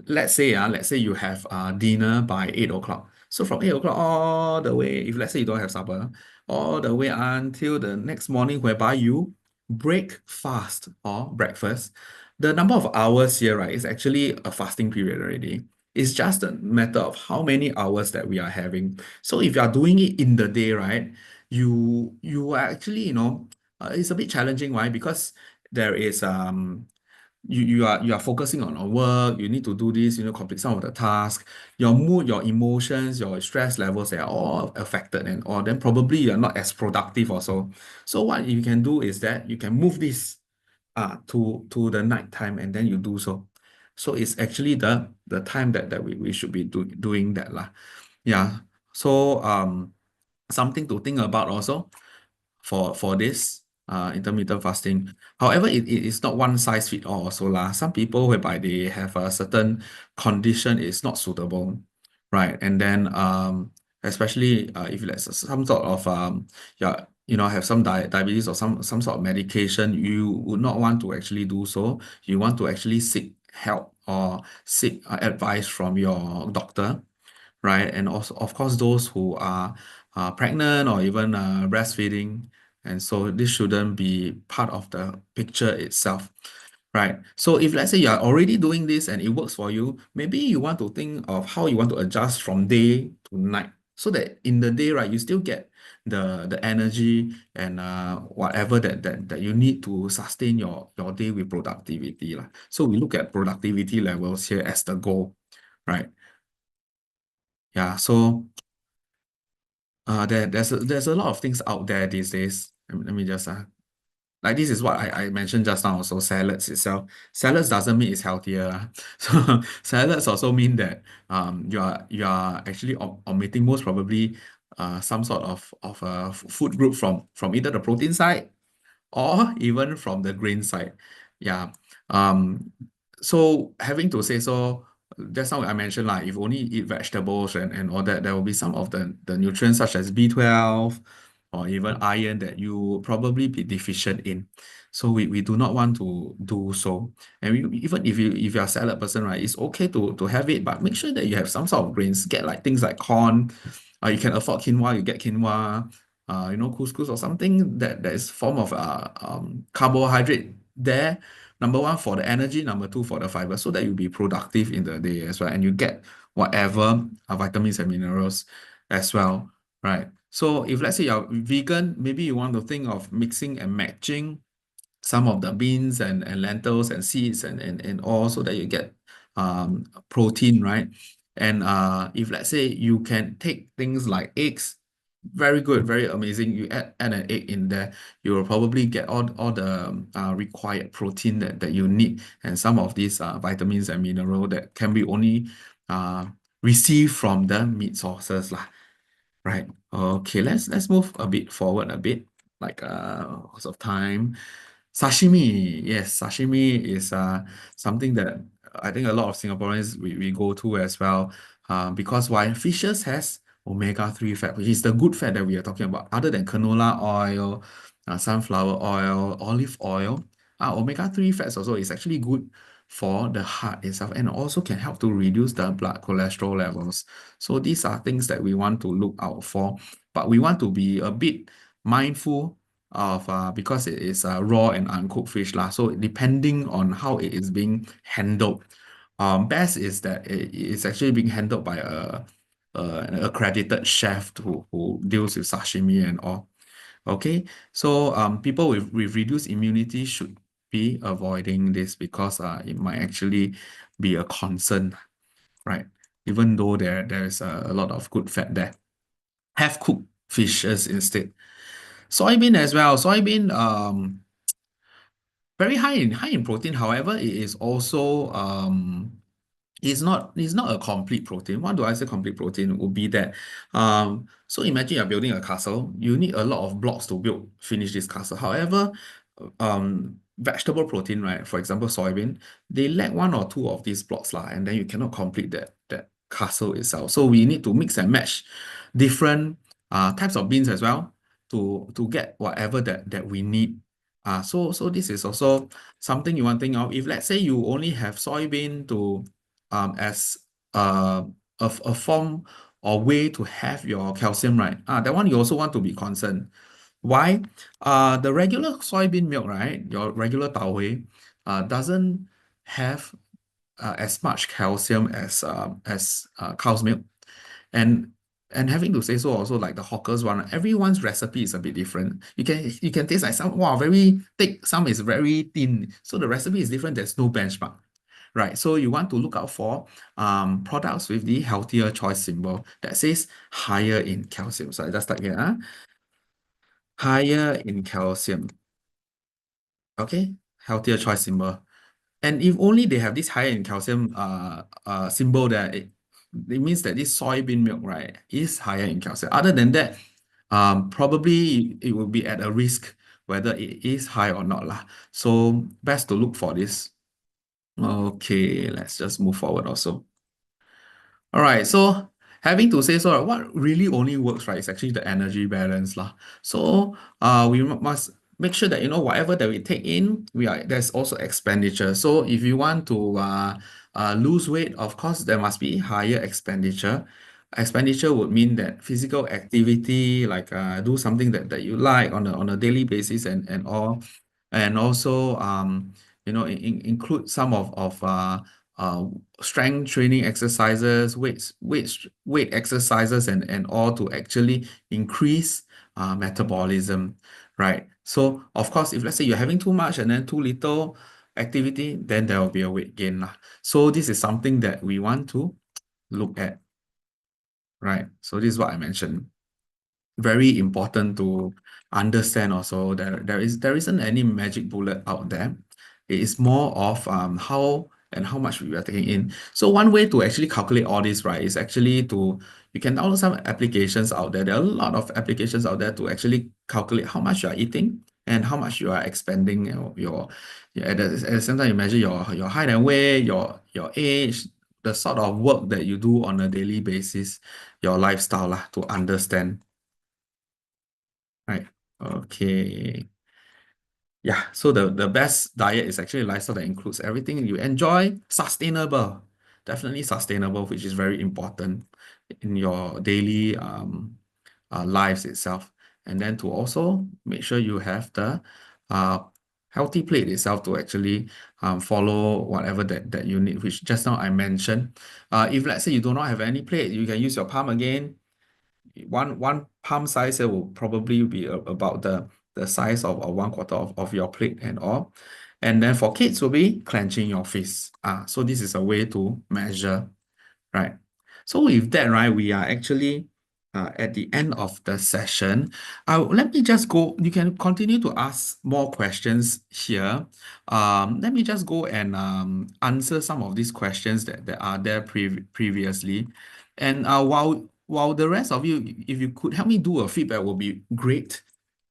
Let's say you have dinner by 8 o'clock. So from 8 o'clock all the way, if let's say you don't have supper, all the way until the next morning, whereby you break fast or breakfast, the number of hours here, right, is actually a fasting period already. It's just a matter of how many hours that we are having. So if you are doing it in the day, right, you are actually, it's a bit challenging. Why? Because there is you are focusing on work, you need to do this, complete some of the tasks, your mood, your emotions, your stress levels, they are all affected, and or then probably you're not as productive also. So what you can do is that you can move this to the night time, and then you do so. So it's actually the time that we should be doing that lah. Yeah. So something to think about also for this intermittent fasting. However, it is not one size fit all also lah. Some people whereby they have a certain condition is not suitable, right? And then especially if there's some sort of yeah, have some diabetes or some sort of medication, you would not want to actually do so. You want to actually seek help or seek advice from your doctor, right? And also, of course, those who are pregnant or even breastfeeding. And so this shouldn't be part of the picture itself, right? So if let's say you are already doing this and it works for you, maybe you want to think of how you want to adjust from day to night so that in the day, right, you still get the energy and whatever that you need to sustain your day with productivity lah. So we look at productivity levels here as the goal, right? Yeah, so there's a lot of things out there these days. Let me just like this is what I mentioned just now. Also, salads itself. Salads doesn't mean it's healthier. So salads also mean that you are actually omitting most probably some sort of food group from either the protein side or even from the grain side. Yeah. Um, so having to say so, just now I mentioned like if only eat vegetables and all that, there will be some of the nutrients such as B12 or even iron that you probably be deficient in. So we do not want to do so. And even if you're a salad person, right, it's okay to have it, but make sure that you have some sort of grains. Get like things like corn. You can afford quinoa, you get quinoa, couscous or something that is form of carbohydrate there. Number one for the energy, number two for the fiber, so that you'll be productive in the day as well, and you get whatever vitamins and minerals as well, right? So if let's say you're vegan, maybe you want to think of mixing and matching some of the beans and lentils and seeds and all so that you get protein, right? And if let's say you can take things like eggs, very good, very amazing. You add an egg in there, you will probably get all the required protein that you need and some of these vitamins and mineral that can be only uh, received from the meat sources lah. Right. Okay, let's move a bit forward a bit, like lots of time. Sashimi. Yes, sashimi is something that I think a lot of Singaporeans we go to as well. Because why? Fishes has omega-3 fat, which is the good fat that we are talking about, other than canola oil, sunflower oil, olive oil. Omega-3 fats also is actually good for the heart itself and also can help to reduce the blood cholesterol levels. So these are things that we want to look out for, but we want to be a bit mindful of because it is raw and uncooked fish lah. So depending on how it is being handled, best is that it is actually being handled by an accredited chef who deals with sashimi and all. Okay, so people with reduced immunity should be avoiding this because it might actually be a concern, right? Even though there's a lot of good fat there. Have cooked fishes instead. Soybean as well. Soybean very high in protein. However, it is also it's not a complete protein. Why do I say complete protein? Would be that so imagine you're building a castle. You need a lot of blocks to finish this castle. However, vegetable protein, right? For example, soybean, they lack one or two of these blocks lah, and then you cannot complete that castle itself. So we need to mix and match different types of beans as well to get whatever that we need So this is also something you want to think of. If let's say you only have soybean to as a form or way to have your calcium, right? That one you also want to be concerned. Why? The regular soybean milk, right? Your regular tau huay, doesn't have as much calcium as cow's milk. And having to say so also like the hawkers one, everyone's recipe is a bit different. You can taste like some wow very thick, some is very thin. So the recipe is different. There's no benchmark, right? So you want to look out for products with the healthier choice symbol that says higher in calcium. So I just type here, higher in calcium. Okay, healthier choice symbol. And if only they have this higher in calcium symbol there, it means that this soybean milk, right, is higher in calcium. Other than that, probably it will be at a risk whether it is high or not lah. So best to look for this. Okay, let's just move forward also. All right, so having to say so, what really only works, right, is actually the energy balance lah. So we must make sure that whatever that we take in, there's also expenditure. So if you want to lose weight, of course there must be higher expenditure. Expenditure would mean that physical activity, like do something that you like on a daily basis and all, and also include some of uh, strength training exercises, weight exercises, and all to actually increase metabolism, right? So of course, if let's say you're having too much and then too little activity, then there will be a weight gain lah. So this is something that we want to look at, right? So this is what I mentioned. Very important to understand also that there isn't any magic bullet out there. It is more of how and how much we are taking in. So one way to actually calculate all this, right, is actually you can download some applications out there. There are a lot of applications out there to actually calculate how much you are eating and how much you are expending. At the same time, you measure your height and weight, your age, the sort of work that you do on a daily basis, your lifestyle lah, to understand. Right. Okay. Yeah. So the best diet is actually a lifestyle that includes everything you enjoy, sustainable, definitely sustainable, which is very important in your daily lives itself. And then to also make sure you have the uh healthy plate itself to actually follow whatever that you need, which just now I mentioned. If let's say you do not have any plate, you can use your palm again. One palm size here will probably be about the size of 1/4 of your plate and all. And then for kids will be clenching your fist. So this is a way to measure, right? So with that, right, we are actually at the end of the session. Let me just go. You can continue to ask more questions here. Let me just go and answer some of these questions that are there previously. And while the rest of you, if you could help me do a feedback, will be great.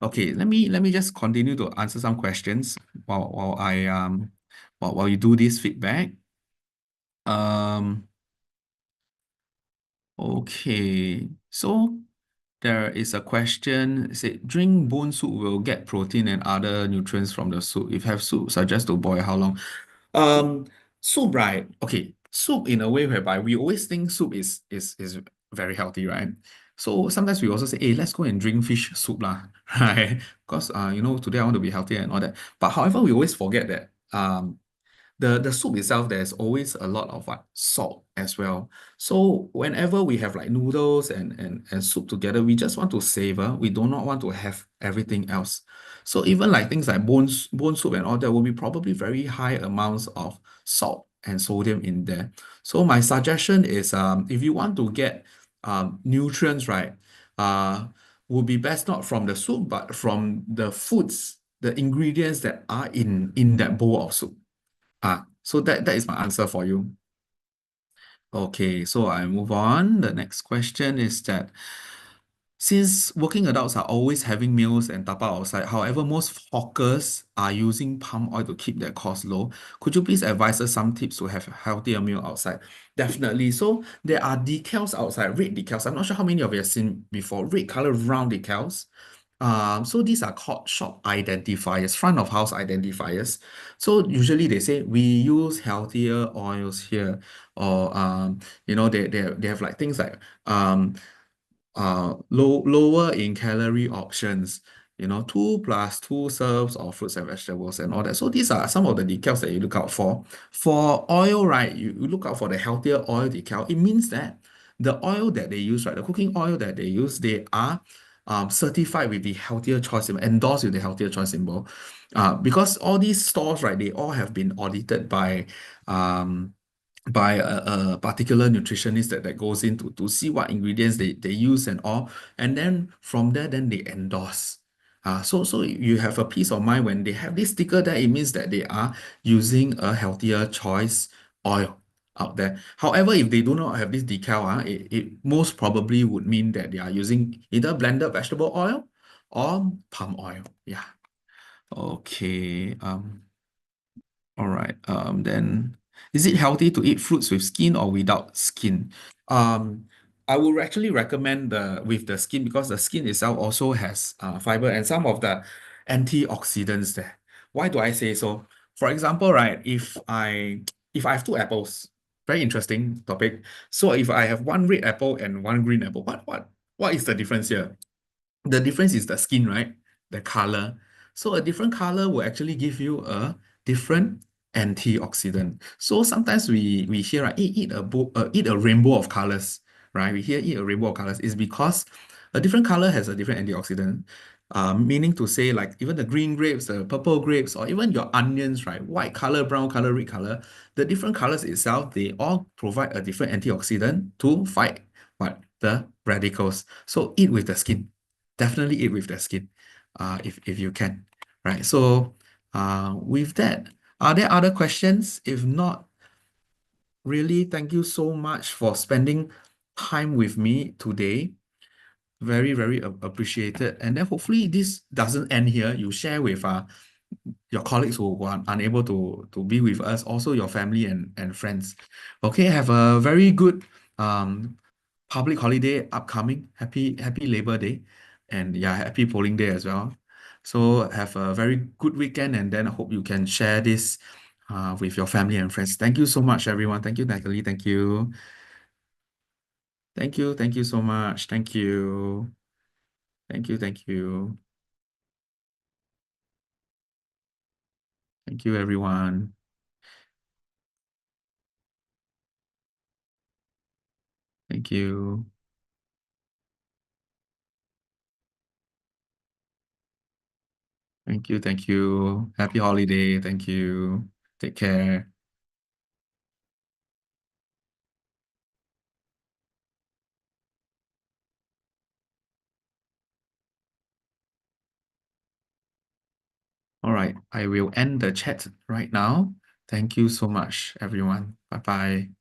Okay, let me just continue to answer some questions while you do this feedback. Okay, so there is a question. Say, drink bone soup will get protein and other nutrients from the soup. If have soup, suggest to boil how long? Um, Soup, right? Okay, soup in a way whereby we always think soup is very healthy, right? So sometimes we also say, hey, let's go and drink fish soup lah, right? Because today I want to be healthy and all that. But however, we always forget that the soup itself, there's always a lot of salt as well. So whenever we have like noodles and soup together, we just want to savor. We do not want to have everything else. So even like things like bone soup and all that will be probably very high amounts of salt and sodium in there. So my suggestion is if you want to get nutrients, right, would be best not from the soup, but from the foods, the ingredients that are in that bowl of soup. So that is my answer for you. Okay, so I move on. The next question is that since working adults are always having meals and tapa outside, however, most hawkers are using palm oil to keep their costs low. Could you please advise us some tips to have a healthier meal outside? Definitely. So there are decals outside, red decals. I'm not sure how many of you have seen before. Red color round decals. So these are called shop identifiers, front of house identifiers. So usually they say we use healthier oils here, or they have like things like lower in calorie options, 2 plus 2 serves of fruits and vegetables and all that. So these are some of the decals that you look out for. For oil, right, you look out for the healthier oil decal. It means that the oil that they use, right, the cooking oil that they use, they are certified with the healthier choice symbol, endorsed with the healthier choice symbol. Because all these stores, right, they all have been audited um, by a particular nutritionist that goes in to see what ingredients they use and all. And then from there, then they endorse. So you have a peace of mind when they have this sticker there, it means that they are using a healthier choice oil out there. However, if they do not have this decal, it most probably would mean that they are using either blended vegetable oil or palm oil. Yeah. Okay. All right. Then is it healthy to eat fruits with skin or without skin? Um, I would actually recommend the with the skin because the skin itself also has fiber and some of the antioxidants there. Why do I say so? For example, right, if I have 2 apples, very interesting topic. So if I have one red apple and one green apple, what is the difference here? The difference is the skin, right? The color. So a different color will actually give you a different antioxidant. So sometimes we hear, right, eat a rainbow of colors, right? We hear eat a rainbow of colors is because a different color has a different antioxidant. Meaning to say, like even the green grapes, the purple grapes, or even your onions, right? White color, brown color, red color, the different colors itself, they all provide a different antioxidant to fight what? The radicals. So eat with the skin. Definitely eat with the skin, if you can, right? So, with that, are there other questions? If not, really, thank you so much for spending time with me today. Very, very appreciated. And then hopefully this doesn't end here. You share with your colleagues who are unable to be with us, also your family and friends. Okay, have a very good um public holiday upcoming. Happy Labor Day, and yeah, happy polling day as well. So have a very good weekend, and then I hope you can share this with your family and friends. Thank you so much, everyone. Thank you, Natalie. Thank you. Thank you. Thank you so much. Thank you. Thank you. Thank you. Thank you, everyone. Thank you. Thank you. Thank you. Happy holiday. Thank you. Take care. All right. I will end the chat right now. Thank you so much, everyone. Bye bye.